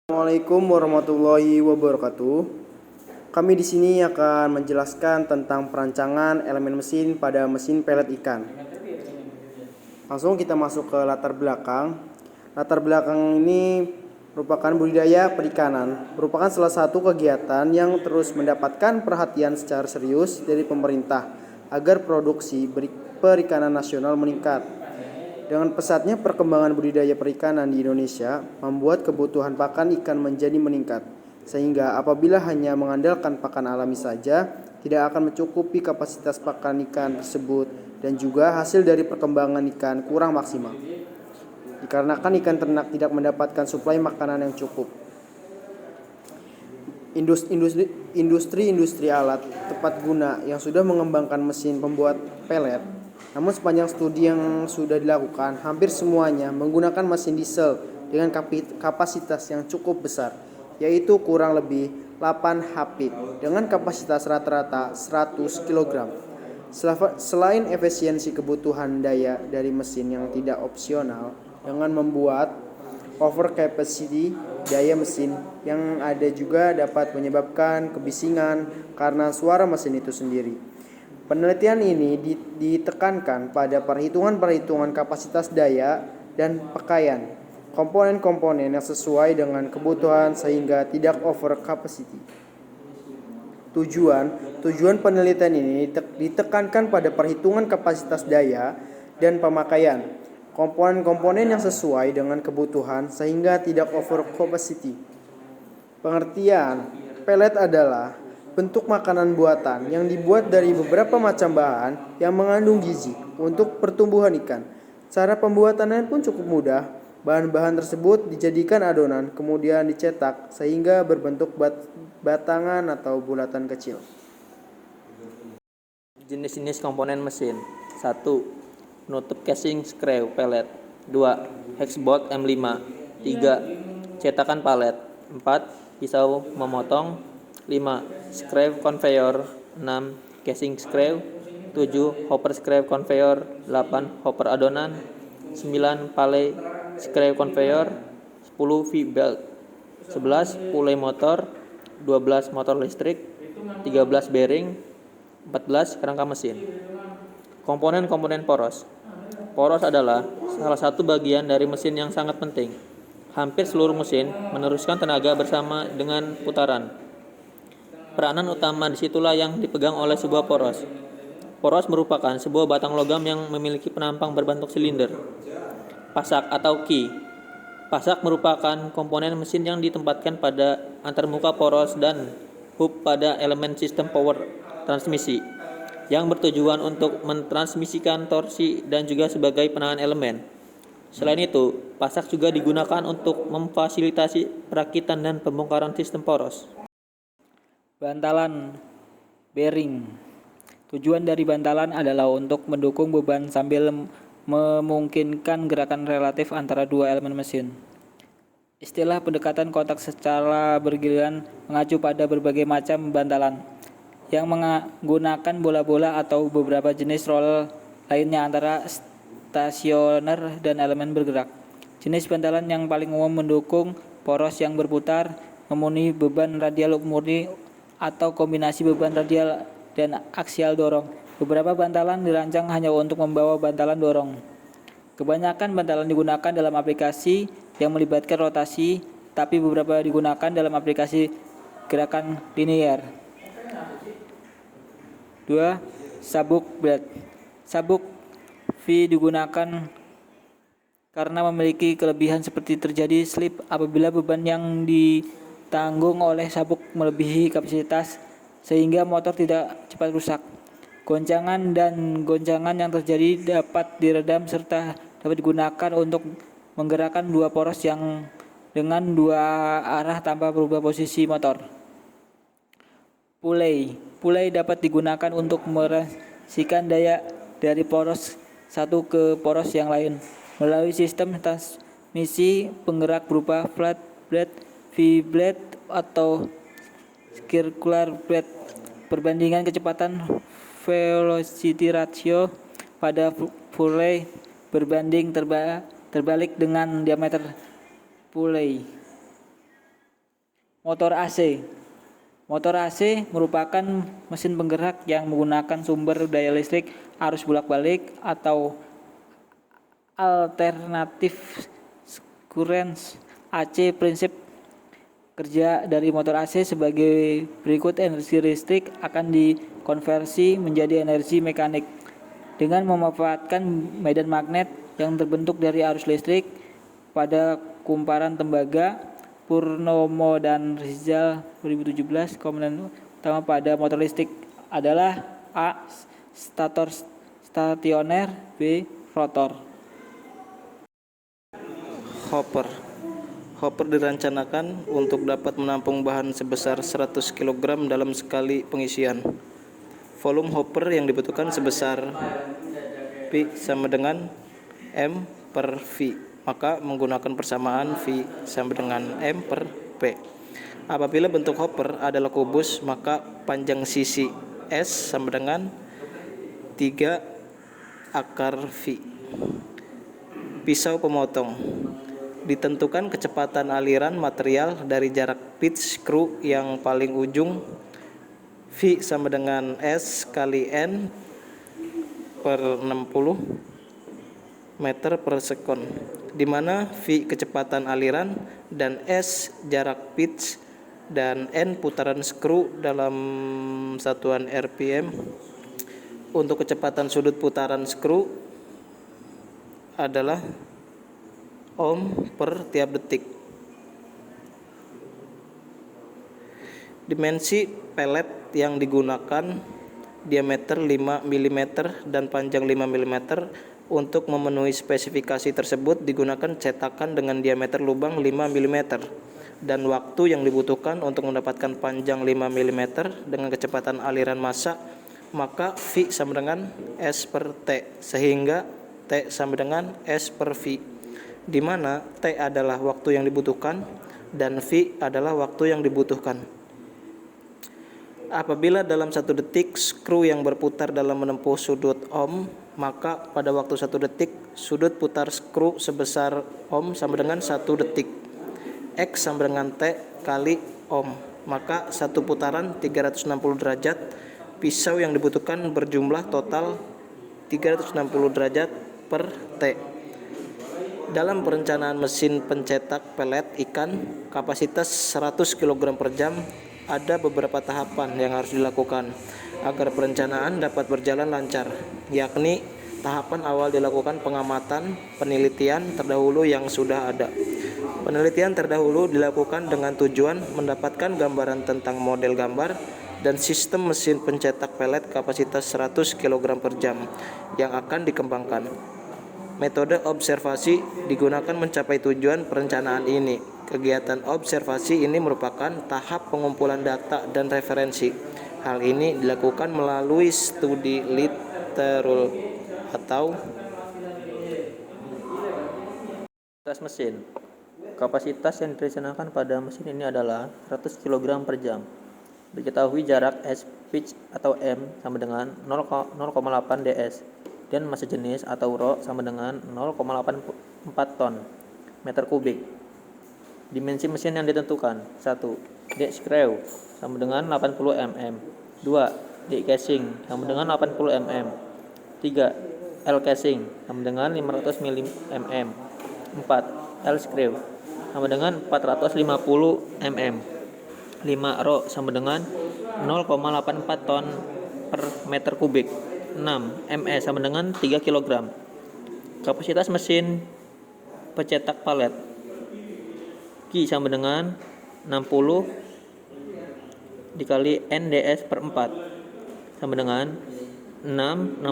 Assalamualaikum warahmatullahi wabarakatuh. Kami di sini akan menjelaskan tentang perancangan elemen mesin pada mesin pelet ikan. Langsung kita masuk ke latar belakang. Latar belakang ini merupakan budidaya perikanan, merupakan salah satu kegiatan yang terus mendapatkan perhatian secara serius dari pemerintah agar produksi perikanan nasional meningkat. Dengan pesatnya perkembangan budidaya perikanan di Indonesia membuat kebutuhan pakan ikan menjadi meningkat, sehingga apabila hanya mengandalkan pakan alami saja, tidak akan mencukupi kapasitas pakan ikan tersebut dan juga hasil dari perkembangan ikan kurang maksimal. Dikarenakan ikan ternak tidak mendapatkan suplai makanan yang cukup. Industri alat tepat guna yang sudah mengembangkan mesin pembuat pelet. Namun sepanjang studi yang sudah dilakukan, hampir semuanya menggunakan mesin diesel dengan kapasitas yang cukup besar, yaitu kurang lebih 8 HP dengan kapasitas rata-rata 100 kg. Selain efisiensi kebutuhan daya dari mesin yang tidak opsional, dengan membuat overcapacity daya mesin yang ada juga dapat menyebabkan kebisingan karena suara mesin itu sendiri. Penelitian ini ditekankan pada perhitungan kapasitas daya dan pakaian komponen-komponen yang sesuai dengan kebutuhan sehingga tidak over capacity. Tujuan penelitian ini ditekankan pada perhitungan kapasitas daya dan pemakaian komponen-komponen yang sesuai dengan kebutuhan sehingga tidak over capacity. Pengertian, pelet adalah bentuk makanan buatan yang dibuat dari beberapa macam bahan yang mengandung gizi untuk pertumbuhan ikan. Cara pembuatannya pun cukup mudah. Bahan-bahan tersebut dijadikan adonan kemudian dicetak sehingga berbentuk batangan atau bulatan kecil. Jenis-jenis komponen mesin. 1. Penutup casing screw pelet. 2. Hexbolt M5. 3. Cetakan palet. 4. Pisau memotong. 5. Screw conveyor. 6. Casing screw. 7. Hopper screw conveyor. 8. Hopper adonan. 9. Pallet screw conveyor. 10. V-belt. 11. Pulley motor. 12. Motor listrik. 13. Bearing. 14. Kerangka mesin. Komponen-komponen poros. Poros adalah salah satu bagian dari mesin yang sangat penting. Hampir seluruh mesin meneruskan tenaga bersama dengan putaran. Peranan utama disitulah yang dipegang oleh sebuah poros. Poros merupakan sebuah batang logam yang memiliki penampang berbentuk silinder. Pasak atau key. Pasak merupakan komponen mesin yang ditempatkan pada antarmuka poros dan hub pada elemen sistem power transmisi, yang bertujuan untuk mentransmisikan torsi dan juga sebagai penahan elemen. Selain itu, pasak juga digunakan untuk memfasilitasi perakitan dan pembongkaran sistem poros. Bantalan bearing. Tujuan dari bantalan adalah untuk mendukung beban sambil memungkinkan gerakan relatif antara dua elemen mesin. Istilah pendekatan kontak secara bergiliran mengacu pada berbagai macam bantalan yang menggunakan bola-bola atau beberapa jenis roller lainnya antara stasioner dan elemen bergerak. Jenis bantalan yang paling umum mendukung poros yang berputar, memenuhi beban radial murni atau kombinasi beban radial dan aksial dorong. Beberapa bantalan dirancang hanya untuk membawa bantalan dorong. Kebanyakan bantalan digunakan dalam aplikasi yang melibatkan rotasi, tapi beberapa digunakan dalam aplikasi gerakan linear. 2. Sabuk blade. Sabuk V digunakan karena memiliki kelebihan seperti terjadi slip apabila beban yang ditanggung oleh sabuk melebihi kapasitas sehingga motor tidak cepat rusak. Goncangan yang terjadi dapat diredam serta dapat digunakan untuk menggerakkan dua poros yang dengan dua arah tanpa berubah posisi motor. Pulley dapat digunakan untuk merasikan daya dari poros satu ke poros yang lain melalui sistem transmisi penggerak berupa flat blade, V-blade atau circular blade. Perbandingan kecepatan velocity ratio pada pulley berbanding terbalik dengan diameter pulley. Motor AC. Motor AC merupakan mesin penggerak yang menggunakan sumber daya listrik arus bolak-balik atau alternatif current AC. Prinsip kerja dari motor AC sebagai berikut: energi listrik akan dikonversi menjadi energi mekanik dengan memanfaatkan medan magnet yang terbentuk dari arus listrik. Pada kumparan Tembaga, Purnomo dan Rizal 2017, komponen utama pada motor listrik adalah A. Stator stasioner, B. rotor. Hopper dirancangkan untuk dapat menampung bahan sebesar 100 kg dalam sekali pengisian. Volume hopper yang dibutuhkan sebesar P sama dengan M per V. Maka menggunakan persamaan V sama dengan M per P. Apabila bentuk hopper adalah kubus, maka panjang sisi S sama dengan 3 akar V. Pisau pemotong. Ditentukan kecepatan aliran material dari jarak pitch screw yang paling ujung V sama dengan S kali N per 60 meter per sekon, di mana V kecepatan aliran dan S jarak pitch dan N putaran skru dalam satuan RPM. Untuk kecepatan sudut putaran skru adalah ohm per tiap detik. Dimensi pelet yang digunakan diameter 5 mm dan panjang 5 mm. Untuk memenuhi spesifikasi tersebut digunakan cetakan dengan diameter lubang 5 mm dan waktu yang dibutuhkan untuk mendapatkan panjang 5 mm dengan kecepatan aliran massa, maka V sama dengan S per T, sehingga T sama dengan S per V, di mana T adalah waktu yang dibutuhkan dan V adalah waktu yang dibutuhkan. Apabila dalam 1 detik skru yang berputar dalam menempuh sudut ohm, maka pada waktu 1 detik sudut putar skru sebesar ohm sama dengan 1 detik. X sama dengan T kali ohm, maka 1 putaran 360 derajat. Pisau yang dibutuhkan berjumlah total 360 derajat per T. Dalam perencanaan mesin pencetak pelet ikan kapasitas 100 kg per jam, ada beberapa tahapan yang harus dilakukan agar perencanaan dapat berjalan lancar, yakni tahapan awal dilakukan pengamatan penelitian terdahulu yang sudah ada. Penelitian terdahulu dilakukan dengan tujuan mendapatkan gambaran tentang model gambar dan sistem mesin pencetak pelet kapasitas 100 kg per jam yang akan dikembangkan. Metode observasi digunakan mencapai tujuan perencanaan ini. Kegiatan observasi ini merupakan tahap pengumpulan data dan referensi. Hal ini dilakukan melalui studi literal atau Kapasitas mesin. Kapasitas yang direncanakan pada mesin ini adalah 100 kg per jam. Diketahui jarak S pitch atau M sama dengan 0,8 ds dan massa jenis atau Rho sama dengan 0,84 ton meter kubik. Dimensi mesin yang ditentukan: 1. D screw sama dengan 80 mm. 2. D casing sama dengan 80 mm. 3. L casing sama dengan 500 mm. 4. L screw sama dengan 450 mm. 5. Rho sama dengan 0,84 ton per meter kubik. 6. ME sama dengan 3 kg. Kapasitas mesin pencetak palet Q sama dengan 60 dikali NDS per 4 sama dengan 60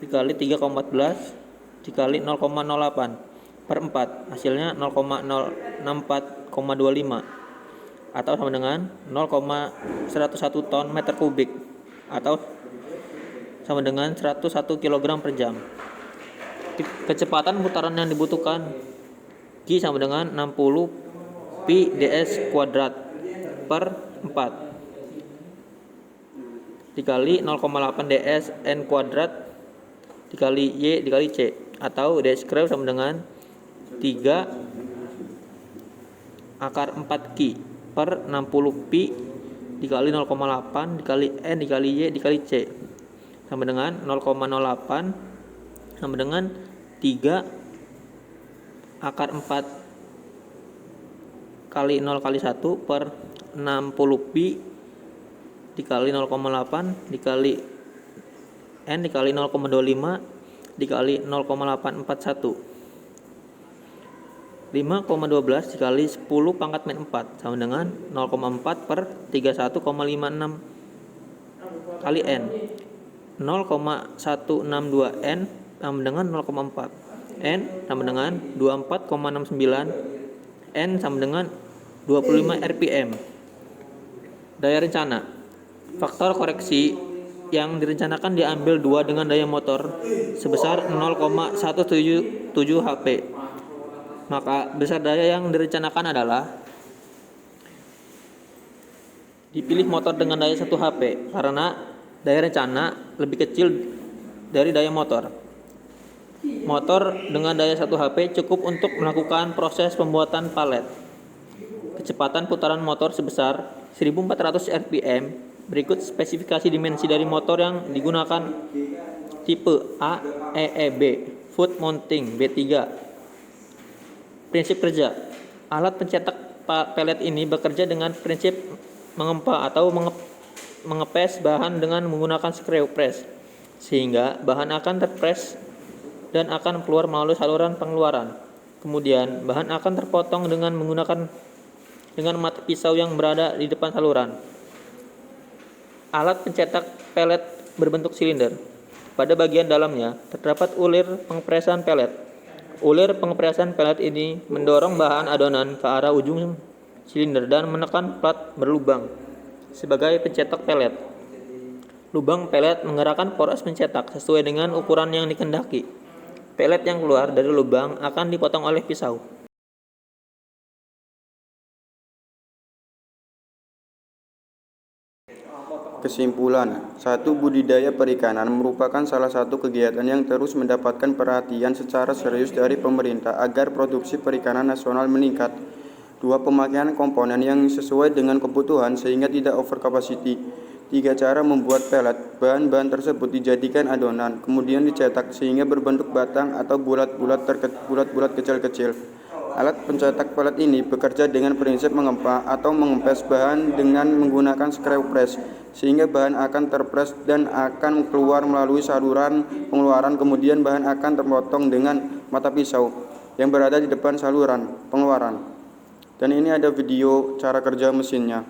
dikali 3,14 dikali 0,08 per 4, hasilnya 0,064,25 atau sama dengan 0,101 ton meter kubik atau sama dengan 101 kg per jam. Kecepatan putaran yang dibutuhkan Q sama dengan 60 pi ds kuadrat per 4 dikali 0,8 ds n kuadrat dikali y dikali c, atau d screw sama dengan 3 akar 4 Q per 60 pi dikali 0,8 dikali N dikali Y dikali C sama dengan 0,08 sama dengan 3 akar 4 kali 0 kali 1 per 60 pi dikali 0,8 dikali N dikali 0,25 dikali 0,841. 5,12 dikali 10 pangkat min 4 sama dengan 0,4 per 31,56 kali N. 0,162 N sama dengan 0,4. N sama dengan 24,69. N sama dengan 25 RPM. Daya rencana. Faktor koreksi yang direncanakan diambil 2 dengan daya motor sebesar 0,177 HP. Maka besar daya yang direncanakan adalah dipilih motor dengan daya 1 HP karena daya rencana lebih kecil dari daya motor. Motor dengan daya 1 HP cukup untuk melakukan proses pembuatan palet. Kecepatan putaran motor sebesar 1400 RPM. Berikut spesifikasi dimensi dari motor yang digunakan: tipe A, EEB, foot mounting, B3. Prinsip kerja. Alat pencetak pelet ini bekerja dengan prinsip mengempa atau mengepres bahan dengan menggunakan screw press, sehingga bahan akan terpres dan akan keluar melalui saluran pengeluaran. Kemudian bahan akan terpotong dengan menggunakan mata pisau yang berada di depan saluran. Alat pencetak pelet berbentuk silinder. Pada bagian dalamnya terdapat ulir pengepresan pelet. Ulir pengepresan pelet ini mendorong bahan adonan ke arah ujung silinder dan menekan plat berlubang sebagai pencetak pelet. Lubang pelet menggerakkan poros pencetak sesuai dengan ukuran yang dikehendaki. Pelet yang keluar dari lubang akan dipotong oleh pisau. Kesimpulan, 1. Budidaya perikanan merupakan salah satu kegiatan yang terus mendapatkan perhatian secara serius dari pemerintah agar produksi perikanan nasional meningkat. 2. Pemakaian komponen yang sesuai dengan kebutuhan sehingga tidak over capacity. 3. Cara membuat pelet. Bahan-bahan tersebut dijadikan adonan, kemudian dicetak sehingga berbentuk batang atau bulat-bulat kecil-kecil. Alat pencetak pelet ini bekerja dengan prinsip mengempa atau mengempes bahan dengan menggunakan screw press, sehingga bahan akan terpres dan akan keluar melalui saluran pengeluaran. Kemudian bahan akan terpotong dengan mata pisau yang berada di depan saluran pengeluaran. Dan ini ada video cara kerja mesinnya.